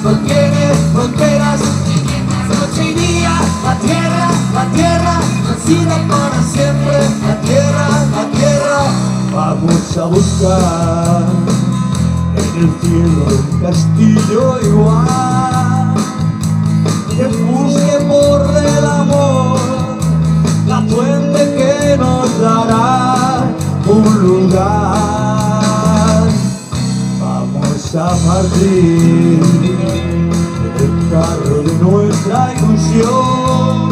no tiene fronteras. Noche y día, la tierra, nacida para siempre. La tierra, vamos a buscar en el cielo un castillo igual, que busque por el amor la fuente que nos dará un lugar. Vamos a partir del carro de nuestra ilusión,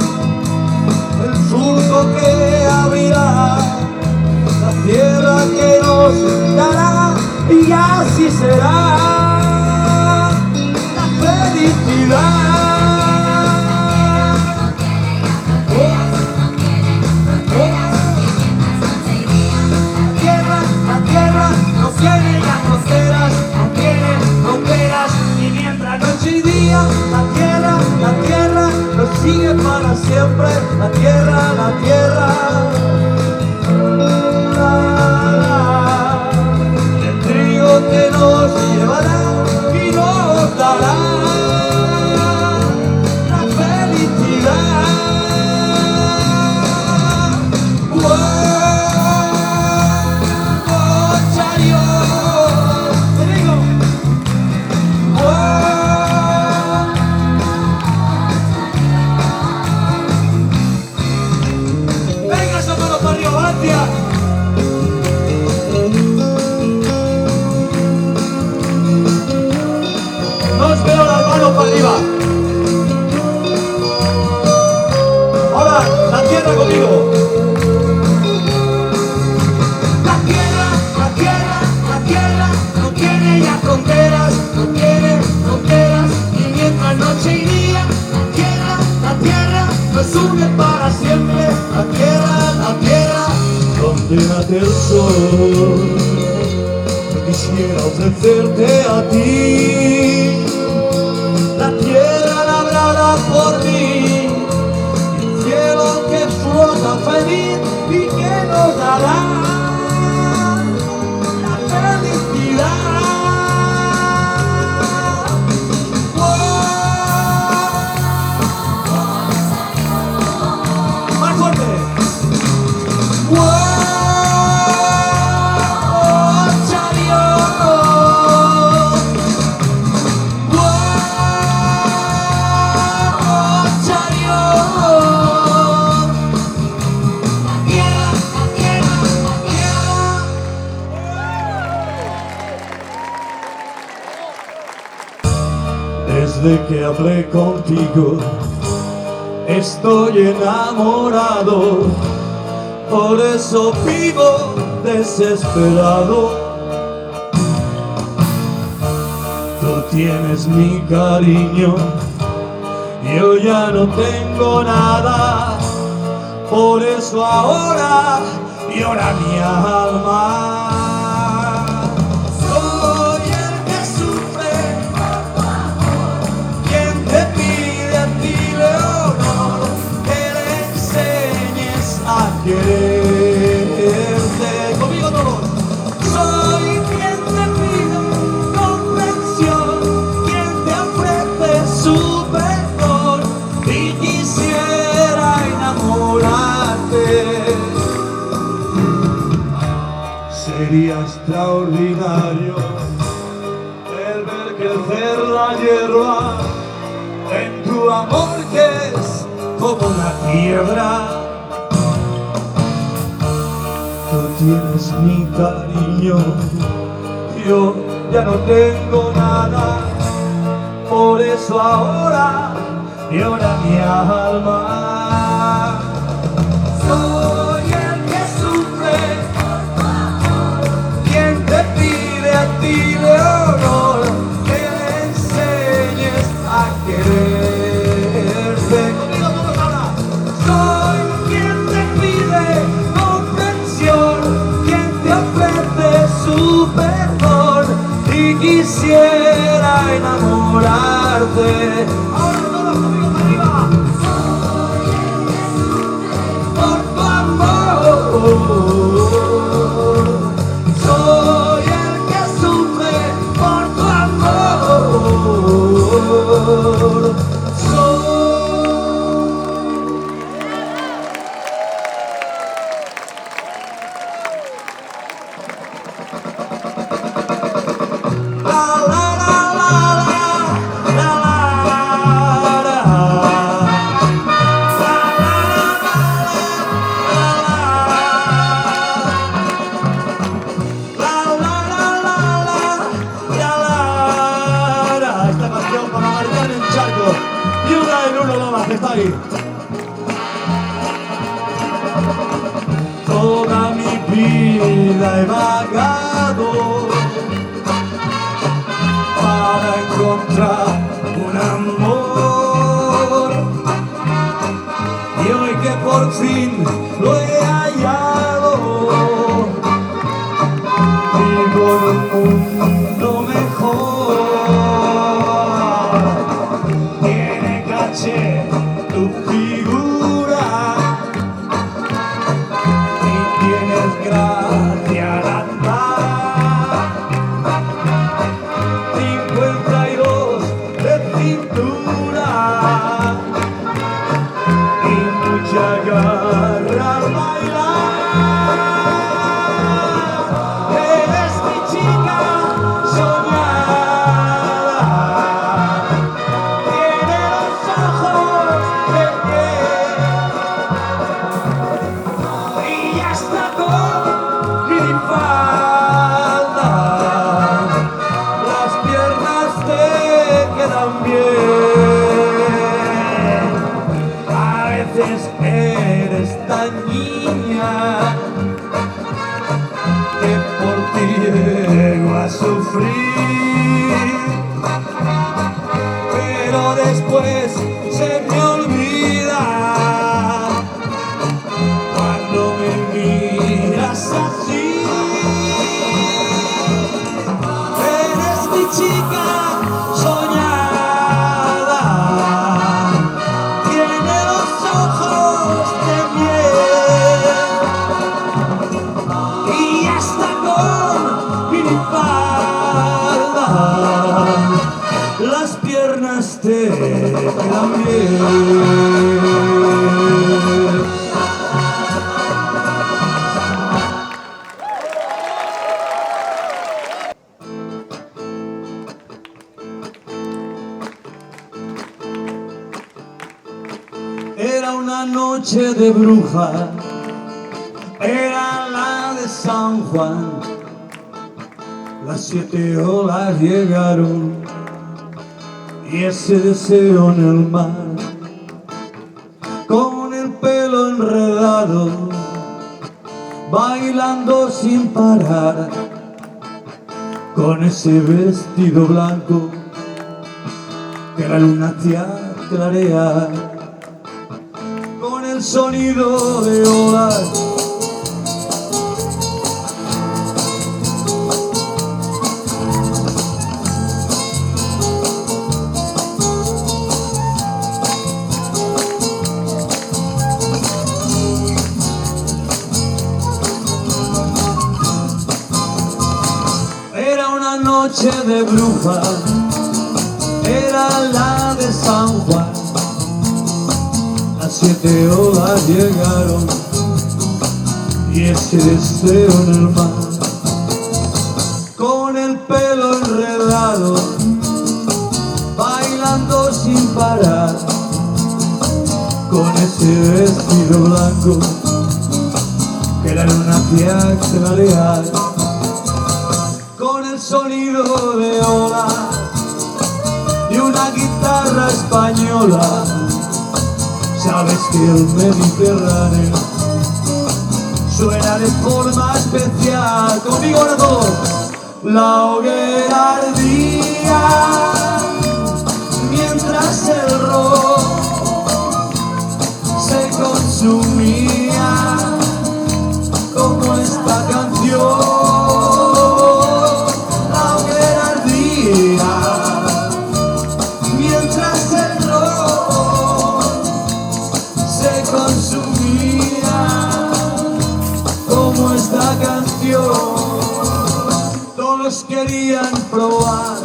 el surco que abrirá la tierra que nos dará, y así será la felicidad. La tierra no tiene ya fronteras, no tiene fronteras, y mientras noche y día, la tierra nos sigue para siempre. La tierra, el trigo que nos llevará y nos dará la felicidad. Arriba. Ahora, la tierra conmigo. La tierra no tiene ya fronteras, no tiene fronteras, y mientras noche y día, la tierra nos une para siempre. La tierra, donde nace el sol, quisiera ofrecerte a ti. La tierra labrada por mí, el cielo que flota feliz y que nos dará la felicidad. Más fuerte. Desde que hablé contigo estoy enamorado, por eso vivo desesperado. Tú tienes mi cariño, yo ya no tengo nada, por eso ahora llora mi alma. Quererte conmigo todos. Soy quien te pide comprensión, quien te ofrece su perdón, y quisiera enamorarte. Sería extraordinario el ver crecer la hierba en tu amor, que es como una piedra. Tú tienes mi cariño, yo ya no tengo nada, por eso ahora llora mi alma. Soy el que sufre, quien te pide a ti Leonor que le enseñes a quererte. Conmigo todos ahora. Soy quien te pide comprensión, quien te ofrece su perdón, y quisiera enamorarte. Ahora todos conmigo arriba. Por tu amor. Soy el que sufre por tu amor. vida he vagado para encontrar un amor, y hoy que por fin lo he hallado, vivo en un mundo mejor. Tiene caché tu figura y tienes gracia al andar. 52 de cintura y mucha garra al bailar. Eres mi chica soñada, tiene los ojos de piel y ya está con minifalda. Las piernas te quedan bien. A veces eres tan niña que por ti llego a sufrir, pero después se me olvida cuando me miras así. Eres mi chica soñada, tiene los ojos de miel y hasta con minifalda las piernas te quedan bien. Era una noche de bruja, era la de San Juan. Las 7 olas llegaron y ese deseo en el mar, con el pelo enredado, bailando sin parar, con ese vestido blanco que la luna hacía clarear, con el sonido de olas. Era una noche de bruja, era la de San Juan. Las 7 olas llegaron y ese deseo en el mar, con el pelo enredado, bailando sin parar, con ese vestido blanco que la luna hacía clarear, con el sonido de olas y una guitarra española. Sabes que el Mediterráneo suena de forma especial. Conmigo ahora todos. La hoguera ardía mientras el rock se consumía, como esta canción. La hoguera ardía mientras el rock se consumía, como esta canción. Todos querían probar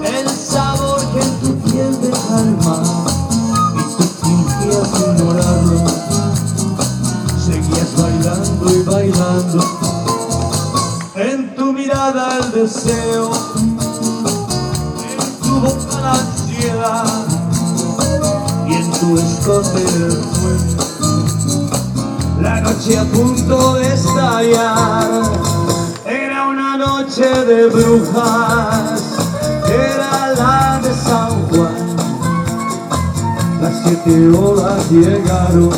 el sabor que en tu piel deja el mar, y tú fingías ignorarlo, seguías bailando y bailando. En tu mirada el deseo, en tu boca la ansiedad, y en tu escote el sueño, la noche a punto de estallar. Era una noche de brujas, era la de San Juan. Las 7 olas llegaron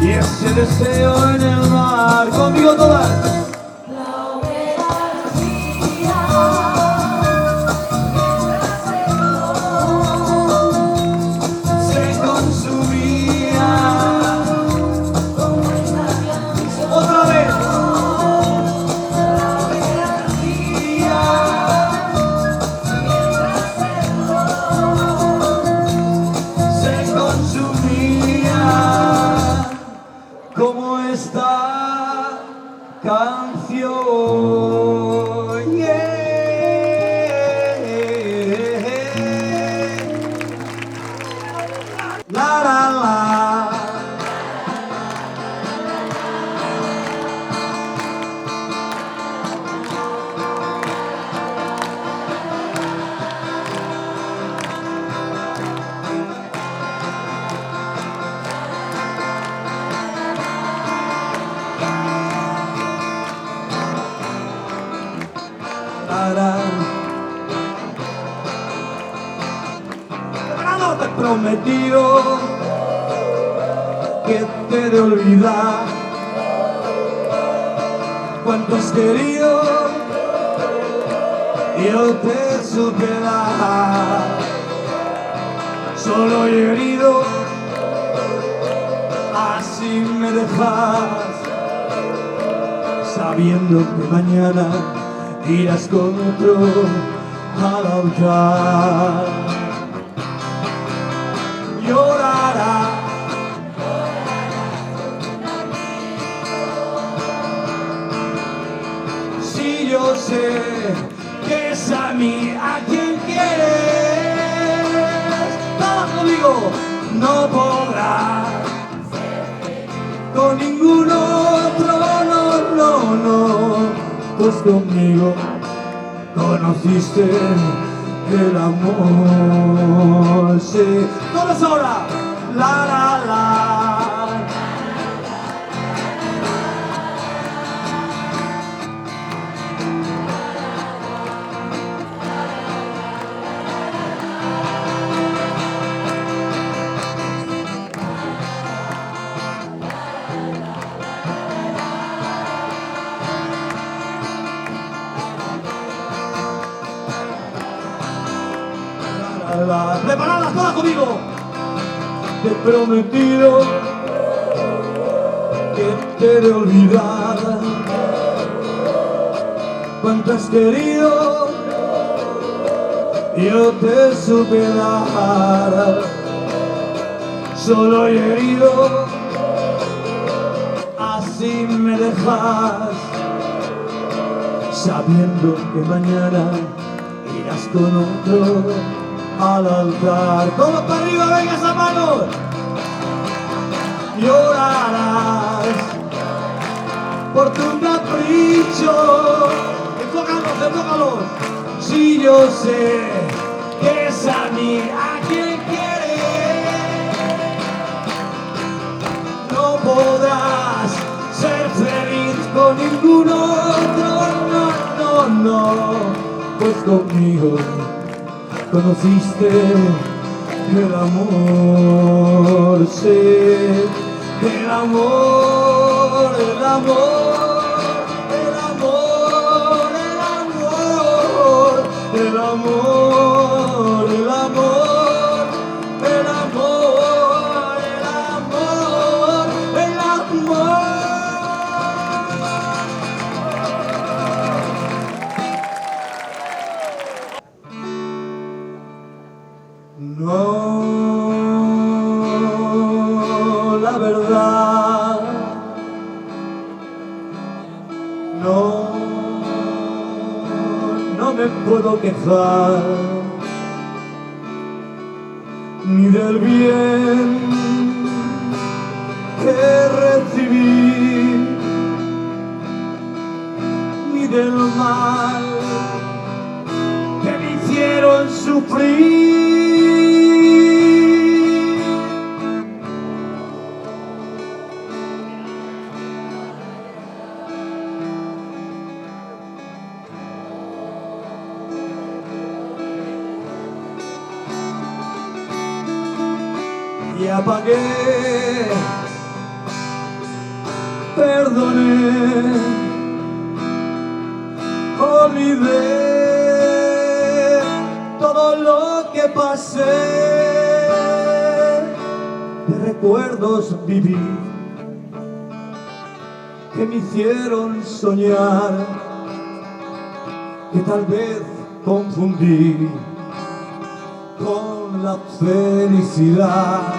y ese deseo en el mar. Conmigo todas. Como esta canción, la la la. Preparado, te he prometido que te he de olvidar cuánto has querido, yo te supe dar. Solo he herido, así me dejas, sabiendo que mañana irás con otro al altar. Llorará, si yo sé que es a mí a quien quieres. Todos conmigo, no podrás con ningún otro, no, no, no. Pues conmigo conociste el amor, sí. Todos ahora, la la la. Preparadas todas conmigo. Te he prometido que te he de olvidar cuánto has querido, yo te supe dar. Solo he herido, así me dejas, sabiendo que mañana irás con otro al altar. Todos para arriba, venga esa mano. Llorarás por tu capricho. Enfócalos, enfócalos. Si yo sé que es a mí a quien quieres, no podrás ser feliz con ningún otro, no, no, no. Pues conmigo conociste el amor, sí, el amor, el amor, el amor, el amor, el amor, el amor, el amor, el amor, el amor. No, la verdad, no, no me puedo quejar ni del bien que recibí, ni del mal que me hicieron sufrir. Y apagué perdoné, olvidé todo lo que pasé, de recuerdos viví que me hicieron soñar, que tal vez confundí con la felicidad.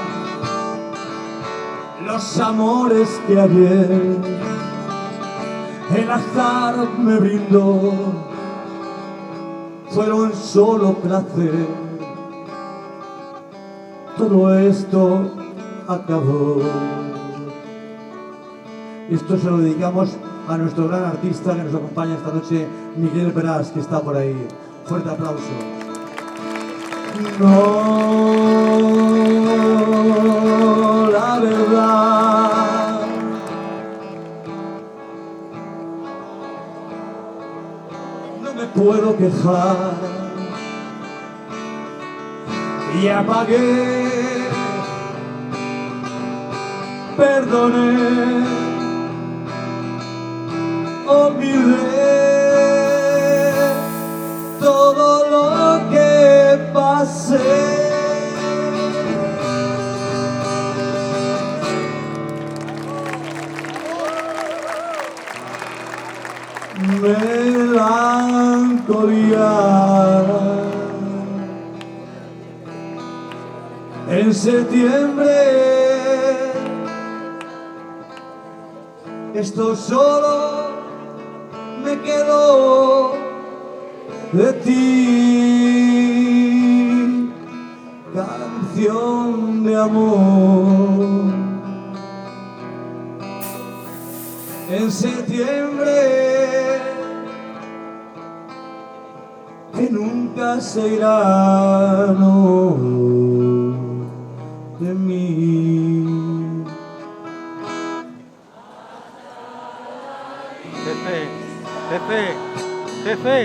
Los amores que ayer el azar me brindó fueron solo placer. Todo esto acabó. Esto se lo dedicamos a nuestro gran artista que nos acompaña esta noche, Miguel Verás, que está por ahí. Fuerte aplauso. No, la verdad, no me puedo quejar. Y apagué, perdoné, olvidé todo lo que pasé. Melancolía. En septiembre esto solo me quedó de ti, canción de amor. En septiembre que nunca se irá, no, de mí. Jefe, jefe, jefe.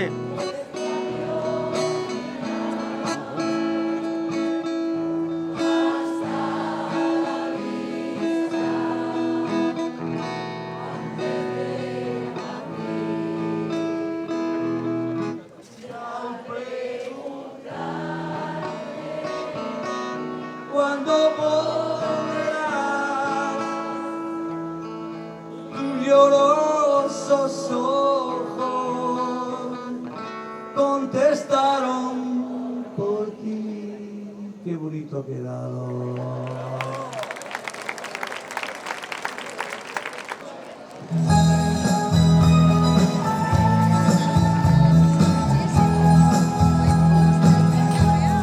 Cuando volverás, tus llorosos ojos contestaron por ti. Qué bonito ha quedado.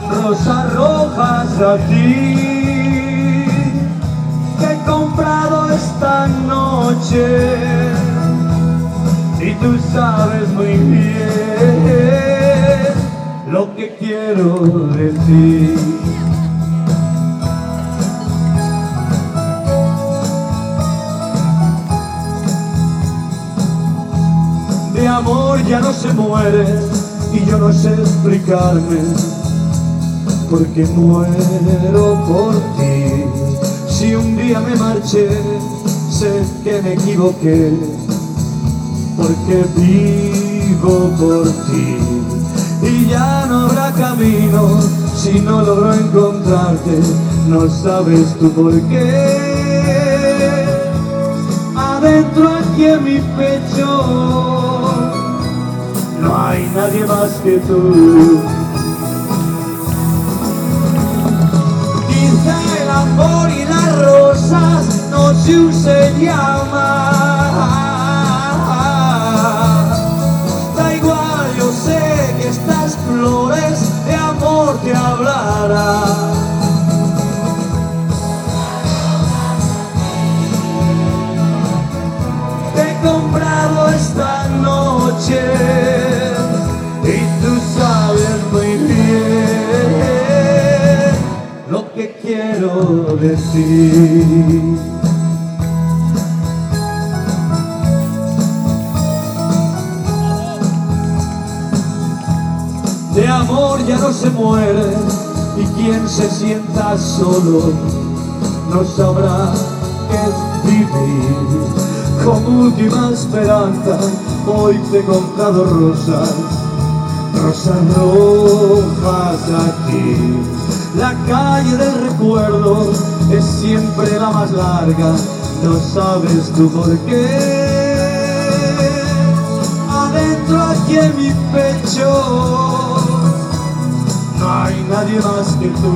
Rosas rojas a ti, que he comprado esta noche, y tú sabes muy bien lo que quiero decir. De amor ya no se muere, y yo no sé explicarme porque muero por ti. Si un día me marché, sé que me equivoqué, porque vivo por ti. Y ya no habrá camino si no logro encontrarte, no sabes tú por qué. Adentro aquí en mi pecho no hay nadie más que tú. El amor y las rosas no se usen llamar. Da igual, yo sé que estas flores de amor te hablarán. Te he comprado esta noche y tú sabes muy bien lo que quiero decir. De amor ya no se muere, y quien se sienta solo no sabrá qué es vivir. Como última esperanza, hoy te he comprado rosas, rosas rojas aquí. La calle del recuerdo es siempre la más larga, no sabes tú por qué. Adentro aquí en mi pecho no hay nadie más que tú.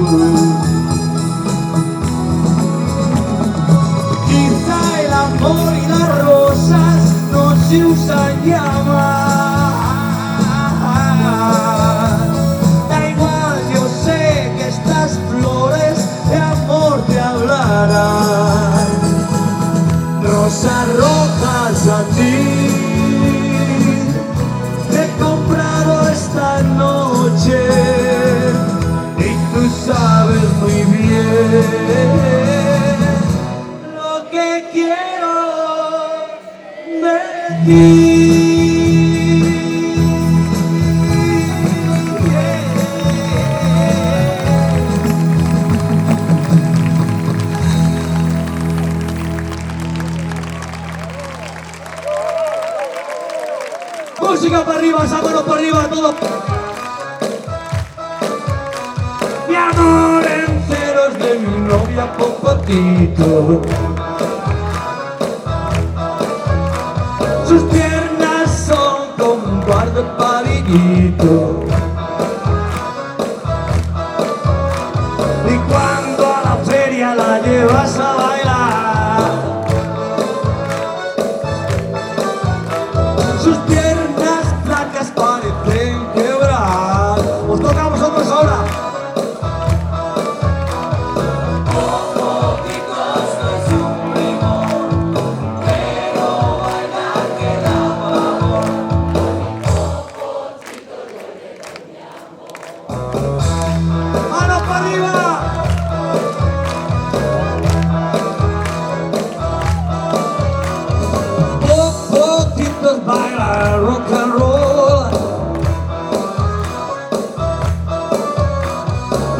Quizá el amor y las rosas no se usan ya más. Da igual, yo sé que estas flores de amor te hablarán. Rosas rojas a ti te he comprado esta noche y tú sabes muy bien lo que quiero de ti. Música para arriba, sábalo para arriba, todo. Mi amor entero es de mi novia Popotito. Sus piernas son como un par de palillito. Y cuando a la feria la llevas a bailar, sus piernas flacas parecen quebrar. Os toca a vosotros ahora. ¡Manos para arriba! Popotitos bailan rock and roll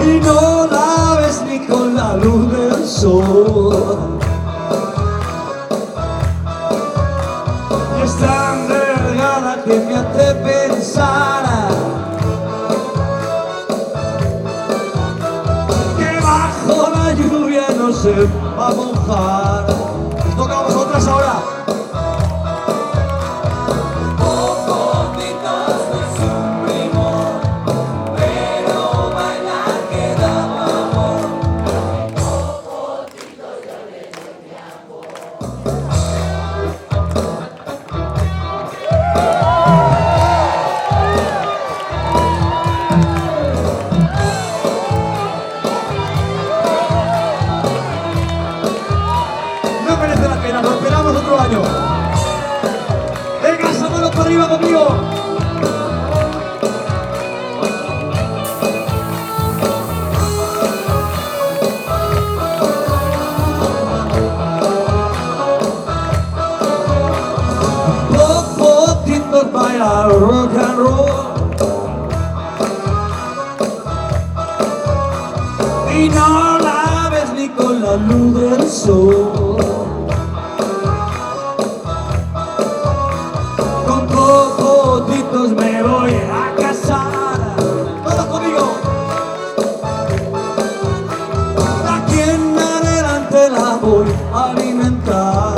y no la ves ni con la luz del sol. Y es tan delgada que me hace pensar que bajo la lluvia no se va a mojar. Os toca a vosotras ahora. No merece la pena, lo esperamos otro año. Venga, sábalo para arriba conmigo. Popotitos bailan rock and roll y no la ves ni con la luz del sol. Con popotitos me voy a casar. Todos conmigo. De aquí en adelante la voy a alimentar.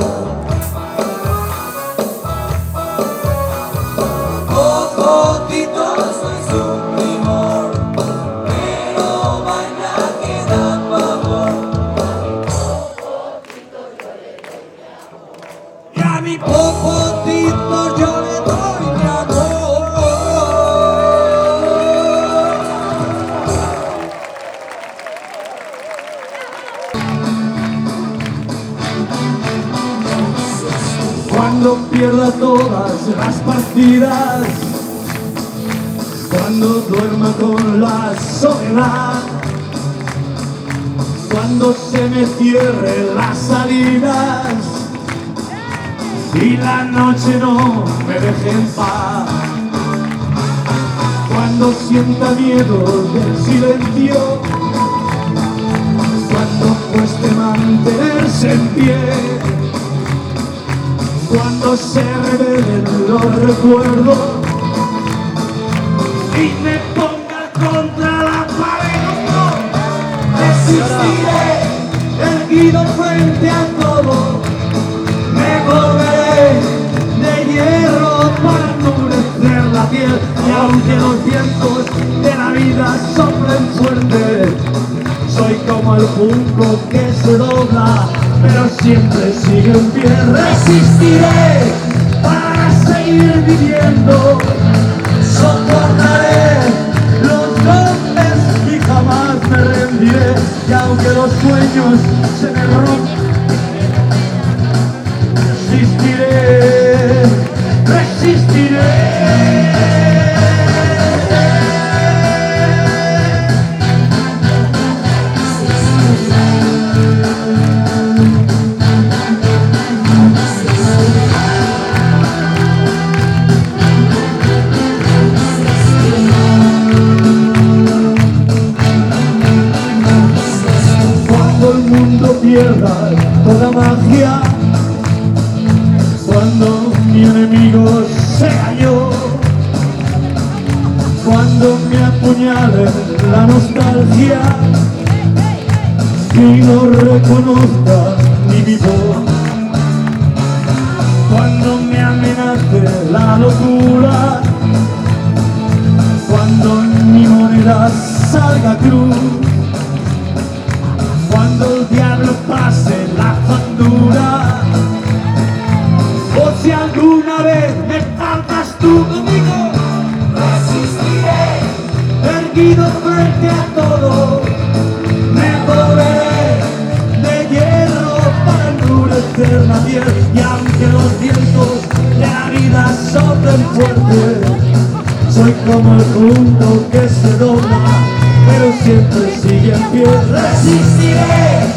Popotitos soy su primor, pero baila que da pavor. Y a mi popotito yo le doy mi amor. Cuando pierda todas las partidas, cuando duerma con la soledad, cuando se me cierren las salidas y la noche no me deje en paz, cuando sienta miedo del silencio, cuando cueste mantenerse en pie, cuando se revelen los recuerdos y me ponga contra la pared, no resistiré, erguido frente a todo, me volveré de hierro para endurecer la piel, y aunque los vientos de la vida soplen fuerte, soy como el junco que se dobla, pero siempre sigue en pie. Resistiré para seguir viviendo, soportaré los golpes y jamás me rendiré, y aunque los sueños se me rompan, resistiré, resistiré. Pierda toda magia, cuando mi enemigo sea yo, cuando me apuñale la nostalgia y no reconozca ni mi voz, cuando me amenace la locura, cuando mi moneda salga cruz, cuando el diablo pase la factura, o si alguna vez me faltas tú conmigo, resistiré, erguido frente a todo, me volveré de hierro para endurecer la piel, y aunque los vientos de la vida soplen fuerte, soy como el junco que se dobla, pero siempre sigue en pie. Resistiré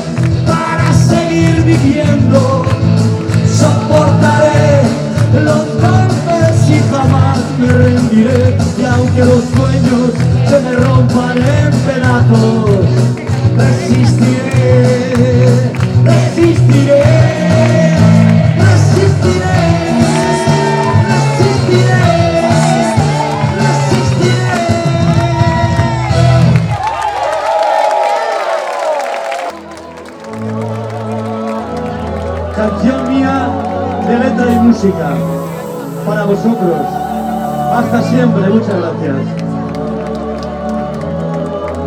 para seguir viviendo, soportaré los golpes y jamás me rendiré, y aunque los sueños se me rompan en pedazos, resistiré, resistiré, resistiré, resistiré, resistiré. Canción mía de letra y música para vosotros. Hasta siempre, muchas gracias.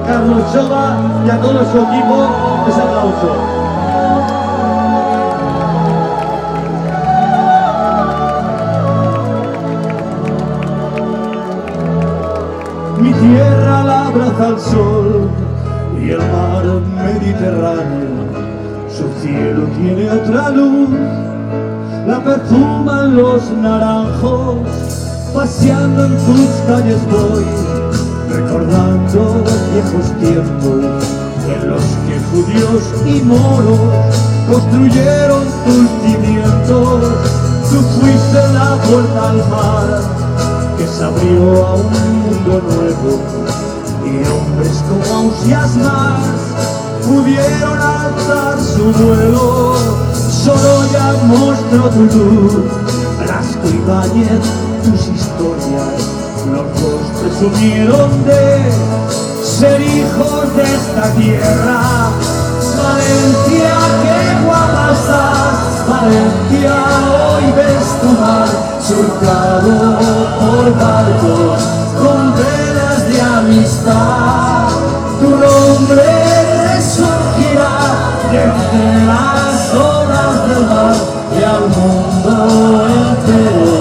Carlos Jova y a todo su equipo, ese aplauso. Mi tierra la abraza el sol y el mar Mediterráneo. Su cielo tiene otra luz, la perfuman los naranjos, paseando en tus calles voy, recordando viejos tiempos en los que judíos y moros construyeron tus cimientos. Tú fuiste la puerta al mar que se abrió a un mundo nuevo, y hombres como Ausías más pudieron alzar su vuelo. Solo ya mostró tu luz, Blasco Ibáñez, tus historias. Los dos presumieron de ser hijos de esta tierra. Valencia, qué guapa estás, Valencia, hoy ves tu mar surcado por barcos con velas de amistad. Tu nombre resurgirá desde las olas del mar y al mundo entero